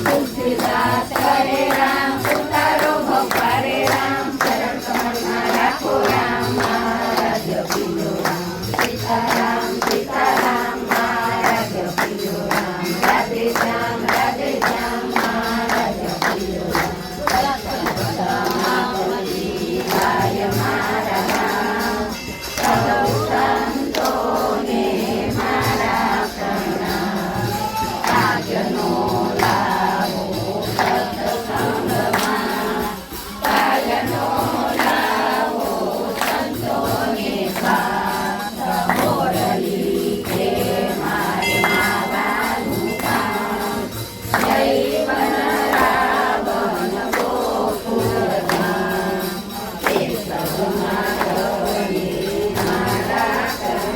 तुलसीदास करे राम उतारो भगवारे राम चरण कमल में राखो राम महाराज पियो राम सीताराम सीताराम महाराज पियो राम राधे श्याम महाराज पियो राम गाय मारा राम सौ संतोने मारा प्रणाम આજનો લાવો સત્સંગમાં આજનો લાવો સંતોને સાથ મોરલી કે મારે માવાનું કામ જય વન રાવણ ગોકુળ ધામ તે સૌમાં રવિ મારા કરુણા રાધે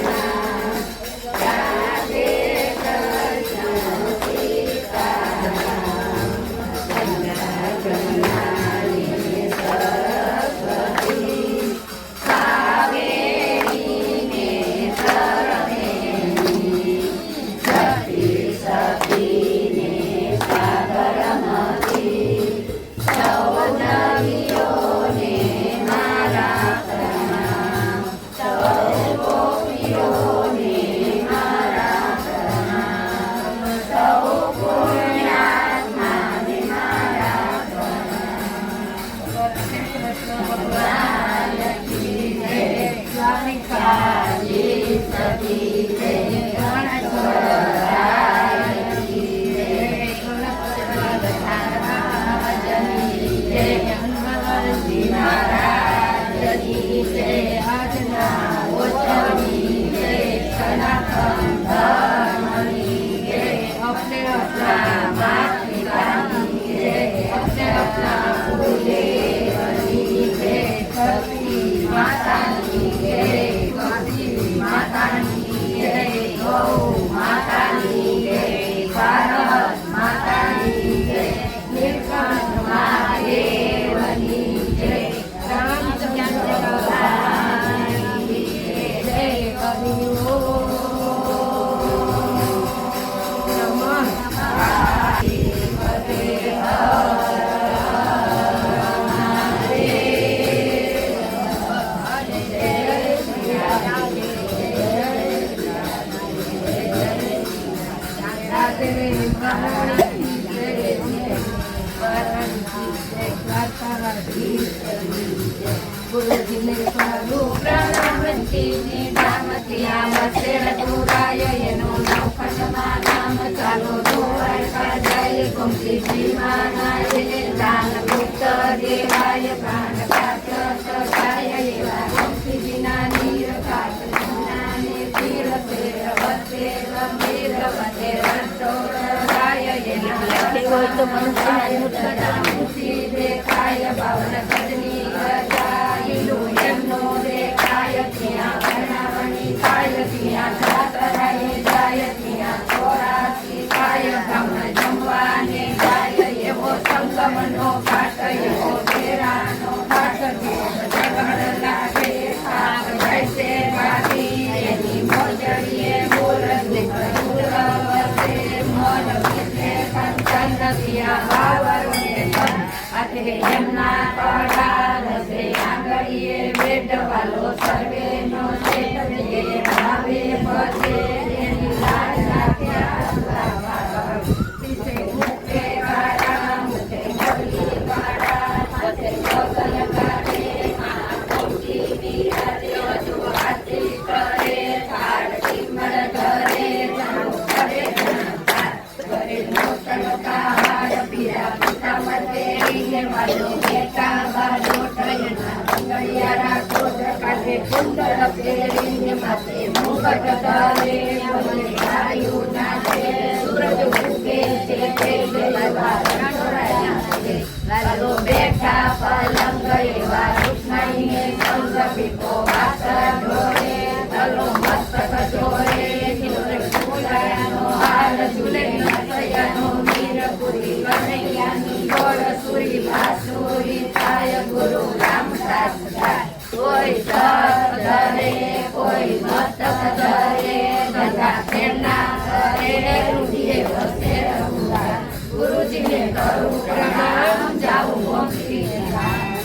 કોઈ તપ ધરે કોઈ મસ્તક ધરે ગંગા પ્રેમના કરે રૂઢીએ વસે રઘુરાય ગુરુજીને કરું પ્રણામ જાઉં મોક્ષી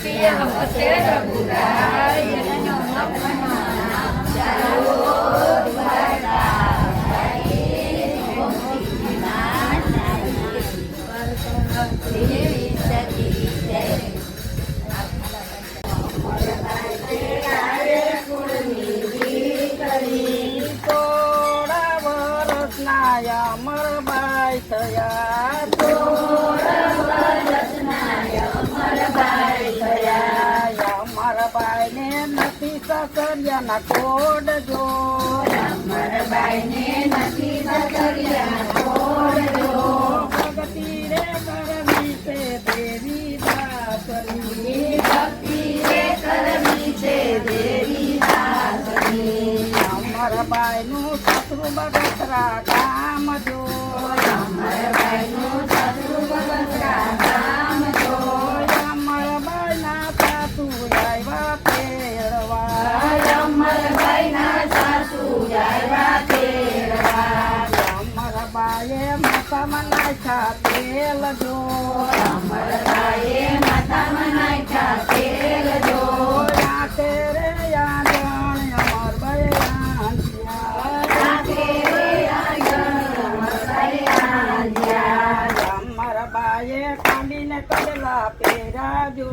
પિય વસે રઘુરાય એનો મખના ચાલો અમરબાઈ થયા અમરબાઈ ને નથી સસરિયાના કોડ જો ભક્તિ રે કરવી છે દેવી દાસરી અમરબાઈ નું સસરું બગસરા ગામ જો અમરબાઈ ના સાસુ આવ્યા તેડવા અમરબાઈએ માથામાં નાખ્યા તેલ જો રાતે રે આંગણ અમરબાઈએ કાંડીને કડલા પહેરાજો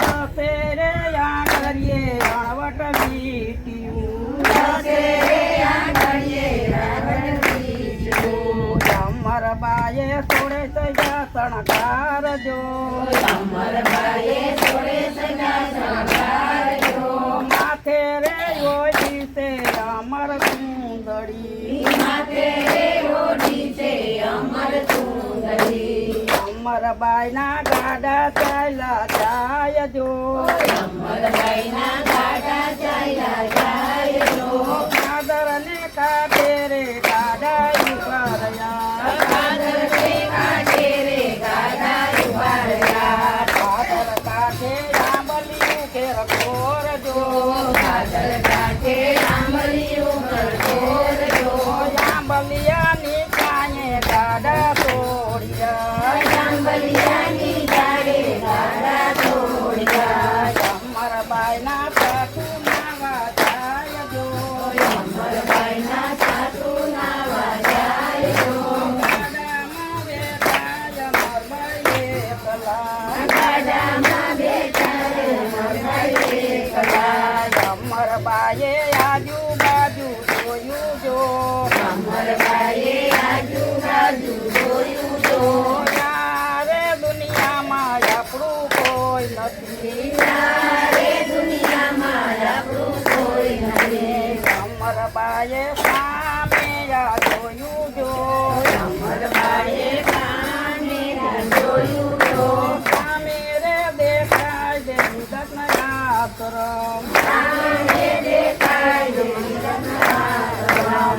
દશેરે આંગળીએ અણવટ વીટ્યું અમરબાઈએ સોળે સજા શણગારજો માથે રે ઓઢી છે અમર સુંદરી અમરબાઈ ના ગાડા ચાલ્યા જાય જો કાદર ને કાઢે રે ગાડા ઉભા રહ્યા કાદર કાઢે આંબલિયું ઘેર ખોર જો આંબલિયા ની કાંયે ગાડા અમરબાઈ ના સાસુ નાવા જાય જો ગાડામાં બેઠાય અમરબાઈએ અમરબાઈએ આજુબાજુ જોયું જો યારે દુનિયામાં આપણું કોઈ નથી અમરબાઈએ સામે જોયું જો સામે રે દેખાય દે જગતના આશ્રમ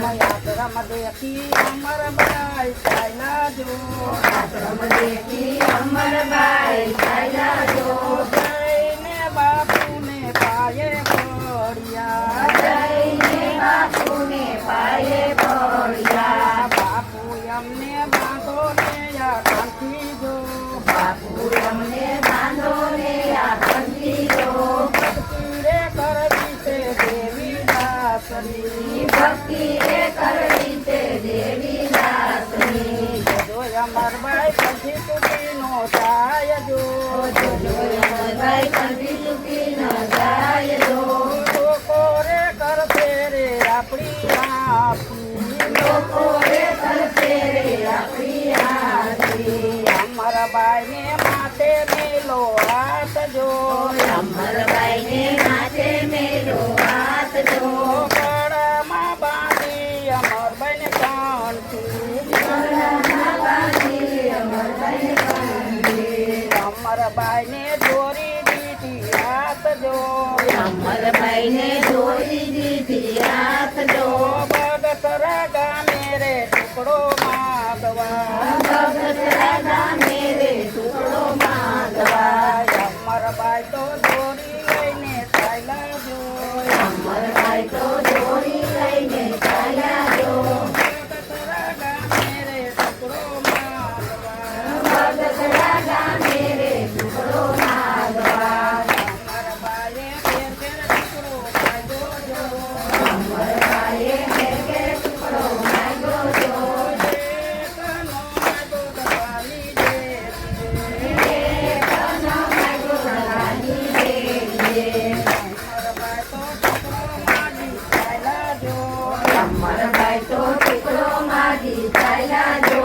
આશ્રમ દેખી અમરબાઈ ચાલ્યા જો જઈને બાપુને પાયે પડ્યા બાપુ અમને બાંધો ને આ કંઠી જો ભક્તિ રે કરવી છે દેવી દાસરી જો અમરબાઈ કંઠી તૂટી નો થાય જો લોકો રે કરશે રે આપણી અમરબાઈ ને માથે મેલો હાથ જો ગળામાં બાંધી અમરબાઈ ને કંઠી અમરબાઈ ને દોરી દીધી હાથ જો અમરબાઈ ને દોરી દીધી હાથ જો બગસરા બગસરા ગામે રે ટુકડો માગવા બગસરા ગામે રે ટુકડો માગવા અમરબાઈ તો દોરી લઈને ચાલ્યા જો અમરભાઈ તો દોરી લઈને ચાલ્યા જો બગસરા ગામે રે ટુકડો માગવા બગસરા ગામે રે ટુકડો માગવા અમરબાઈએ ઘેર ઘેર ટુકડો માગ્યો જો અમરભાઈએ ઘેર ઘેર ટુકડો માગ્યો જો એકનો માગ્યો દબાની દેતી એકનો માગ્યો દલાલી દેવીએ અમરબાઈ તો ટુકડો માગી ચાલ્યા જો અમરભાઈ તો ટુકડો માગી ચાલ્યા જો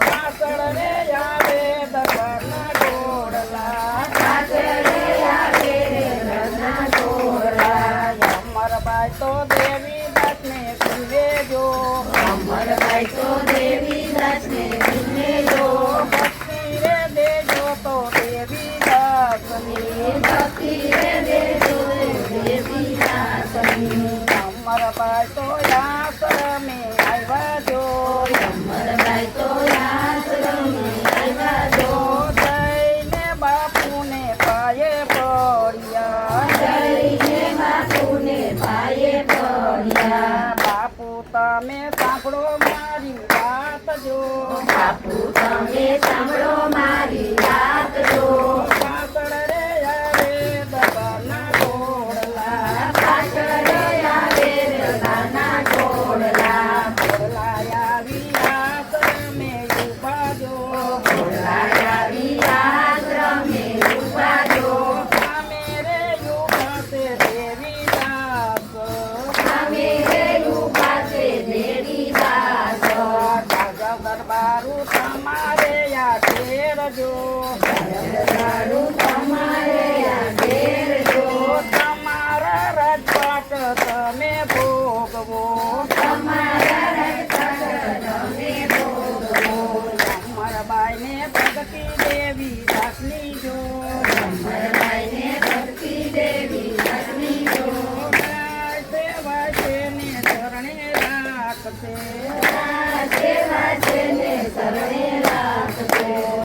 પાછળ રે આવે દરબારના ઘોડલા પાછળે આવે રે રથના ટોળા અમરબાઈ તો દેવી દાસને પીવે જો અમરભાઈ તો દેવી દાસને દિલને જો ભક્તિ રે દેજો તો દેવી દાસની ભક્તિ રે દેજો દેવી દાસની અમરબાઈ તો આશ્રમે આવ્યા જો અમરભાઈ તો આશ્રમે આવ્યા જો જઈને બાપુને પાયે પડ્યા જઈને બાપુને પાયે પડ્યા બાપુ તમે સાંભળો મારી વાત જો બાપુ તમે સાંભળો મારી વાત જો પાછળ રે આવે દબાના ઘોડલા પાછળ આવે રથના ટોળા ઘોડલા આવી આશ્રમે ઊભા જો આવી આશ્રમે ઊભા જો સામે રે ઊભા છે દેવી દાસ અમે રે ઊભા છે દેવી દાસ રાજા દરબારું તમારે યા ઘેર જો તારું તમારે આ ઘેર જો તમારા રાજપાટ તમે ભોગવો તમારા રક્ષક તમે ભોગવો અમરબાઈને ભક્તિ દેવી દાસની જો અમરભાઈને ભક્તિ દેવી દાસની જો સેવા છે ને ચરણે રાખશે સેવા છે ને શરણે રાખજો